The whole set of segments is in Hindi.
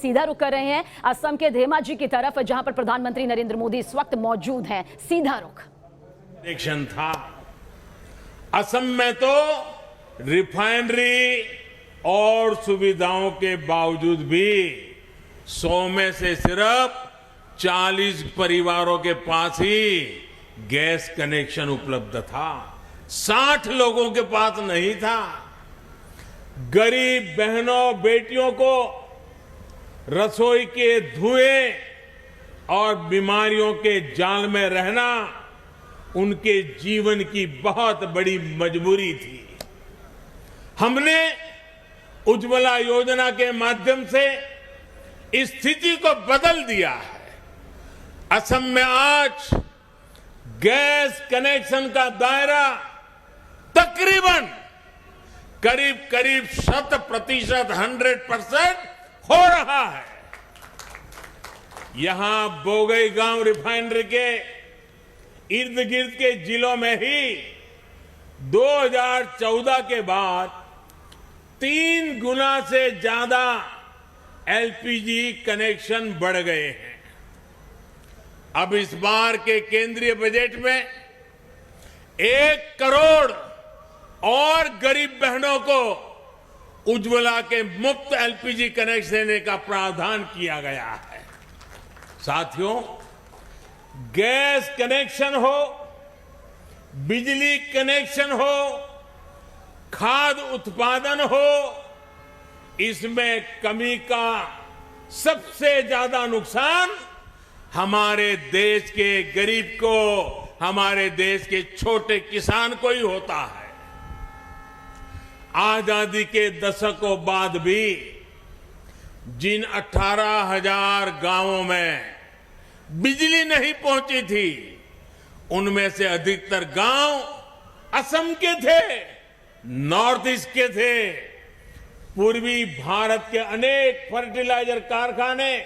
सीधा रुख कर रहे हैं असम के धेमाजी की तरफ, जहां पर प्रधानमंत्री नरेंद्र मोदी इस वक्त मौजूद हैं। सीधा रुख। इलेक्शन था असम में, तो रिफाइनरी और सुविधाओं के बावजूद भी 100 में से सिर्फ 40 परिवारों के पास ही गैस कनेक्शन उपलब्ध था। 60 लोगों के पास नहीं था। गरीब बहनों बेटियों को रसोई के धुएं और बीमारियों के जाल में रहना उनके जीवन की बहुत बड़ी मजबूरी थी। हमने उज्ज्वला योजना के माध्यम से इस स्थिति को बदल दिया है। असम में आज गैस कनेक्शन का दायरा तकरीबन करीब 100% 100% हो रहा है। यहां बोगईगांव रिफाइनरी के इर्द गिर्द के जिलों में ही 2014 के बाद 3 गुना से ज्यादा एलपीजी कनेक्शन बढ़ गए हैं। अब इस बार के केंद्रीय बजट में 1 करोड़ और गरीब बहनों को उज्ज्वला के मुफ्त एलपीजी कनेक्शन देने का प्रावधान किया गया है। साथियों, गैस कनेक्शन हो, बिजली कनेक्शन हो, खाद्य उत्पादन हो, इसमें कमी का सबसे ज्यादा नुकसान हमारे देश के गरीब को, हमारे देश के छोटे किसान को ही होता है। आजादी के दशकों बाद भी जिन 18,000 गांवों में बिजली नहीं पहुंची थी, उनमें से अधिकतर गांव असम के थे, नॉर्थ ईस्ट के थे। पूर्वी भारत के अनेक फर्टिलाइजर कारखाने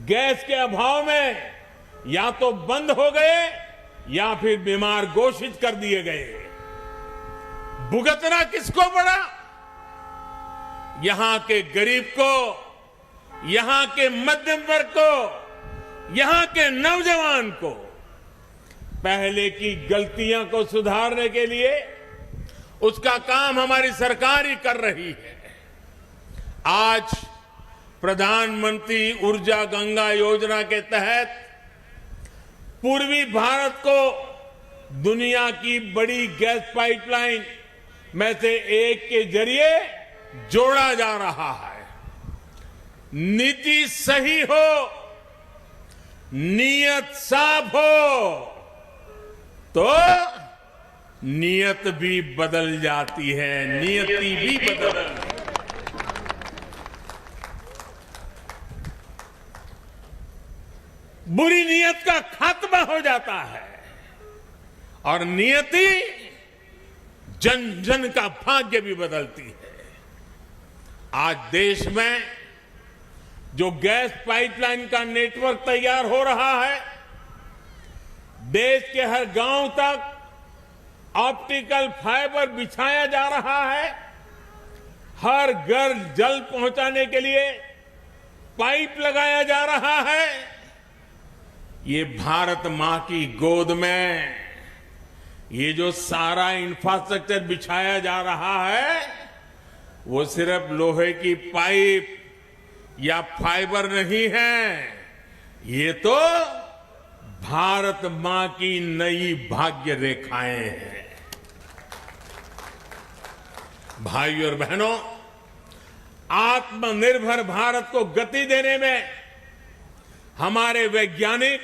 गैस के अभाव में या तो बंद हो गए या फिर बीमार घोषित कर दिए गए। भुगतना किसको पड़ा? यहां के गरीब को, यहां के मध्यम वर्ग को, यहां के नौजवान को। पहले की गलतियां को सुधारने के लिए उसका काम हमारी सरकार ही कर रही है। आज प्रधानमंत्री ऊर्जा गंगा योजना के तहत पूर्वी भारत को दुनिया की बड़ी गैस पाइपलाइन में से एक के जरिए जोड़ा जा रहा है। नीति सही हो, नीयत साफ हो, तो नियत भी बदल जाती है, नियति भी बदल जाती है। बुरी नियत का खात्मा हो जाता है और नियति जन जन का भाग्य भी बदलती है। आज देश में जो गैस पाइपलाइन का नेटवर्क तैयार हो रहा है, देश के हर गांव तक ऑप्टिकल फाइबर बिछाया जा रहा है, हर घर जल पहुंचाने के लिए पाइप लगाया जा रहा है। ये भारत मां की गोद में ये जो सारा इंफ्रास्ट्रक्चर बिछाया जा रहा है, वो सिर्फ लोहे की पाइप या फाइबर नहीं है, ये तो भारत मां की नई भाग्य रेखाएं हैं। भाइयों और बहनों, आत्मनिर्भर भारत को गति देने में हमारे वैज्ञानिक,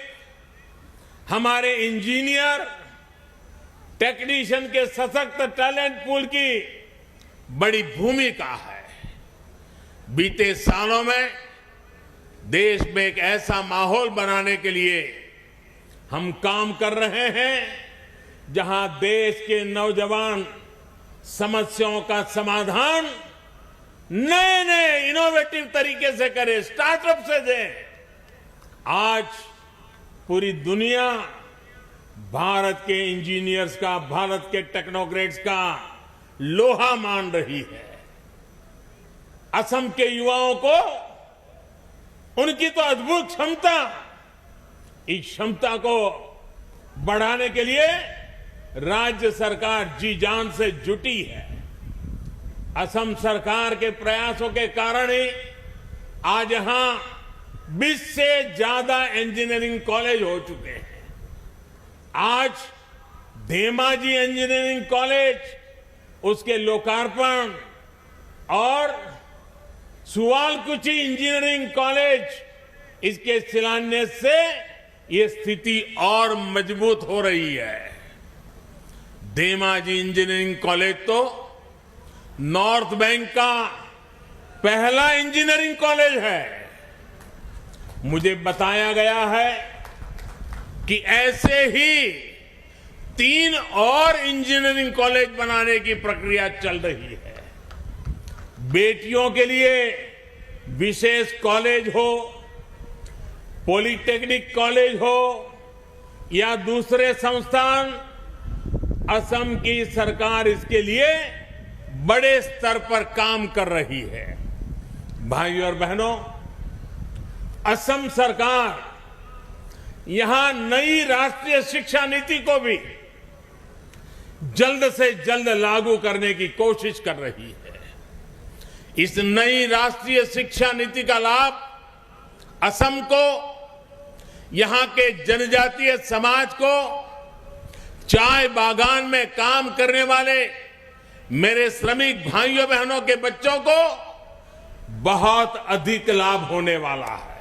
हमारे इंजीनियर, टेक्नीशियन के सशक्त टैलेंट पूल की बड़ी भूमिका है। बीते सालों में देश में एक ऐसा माहौल बनाने के लिए हम काम कर रहे हैं जहां देश के नौजवान समस्याओं का समाधान नए नए इनोवेटिव तरीके से करें, स्टार्टअप से दें। आज पूरी दुनिया भारत के इंजीनियर्स का, भारत के टेक्नोक्रेट्स का लोहा मान रही है। असम के युवाओं को उनकी तो अद्भुत क्षमता, इस क्षमता को बढ़ाने के लिए राज्य सरकार जी जान से जुटी है। असम सरकार के प्रयासों के कारण ही आज यहां 20 से ज्यादा इंजीनियरिंग कॉलेज हो चुके हैं। आज धेमाजी इंजीनियरिंग कॉलेज, उसके लोकार्पण और सुवालकुची इंजीनियरिंग कॉलेज, इसके शिलान्यास से ये स्थिति और मजबूत हो रही है। धेमाजी इंजीनियरिंग कॉलेज तो नॉर्थ बैंक का पहला इंजीनियरिंग कॉलेज है। मुझे बताया गया है कि ऐसे ही 3 और इंजीनियरिंग कॉलेज बनाने की प्रक्रिया चल रही है। बेटियों के लिए विशेष कॉलेज हो, पॉलिटेक्निक कॉलेज हो या दूसरे संस्थान, असम की सरकार इसके लिए बड़े स्तर पर काम कर रही है। भाइयों और बहनों, असम सरकार यहां नई राष्ट्रीय शिक्षा नीति को भी जल्द से जल्द लागू करने की कोशिश कर रही है। इस नई राष्ट्रीय शिक्षा नीति का लाभ असम को, यहां के जनजातीय समाज को, चाय बागान में काम करने वाले मेरे श्रमिक भाइयों बहनों के बच्चों को बहुत अधिक लाभ होने वाला है।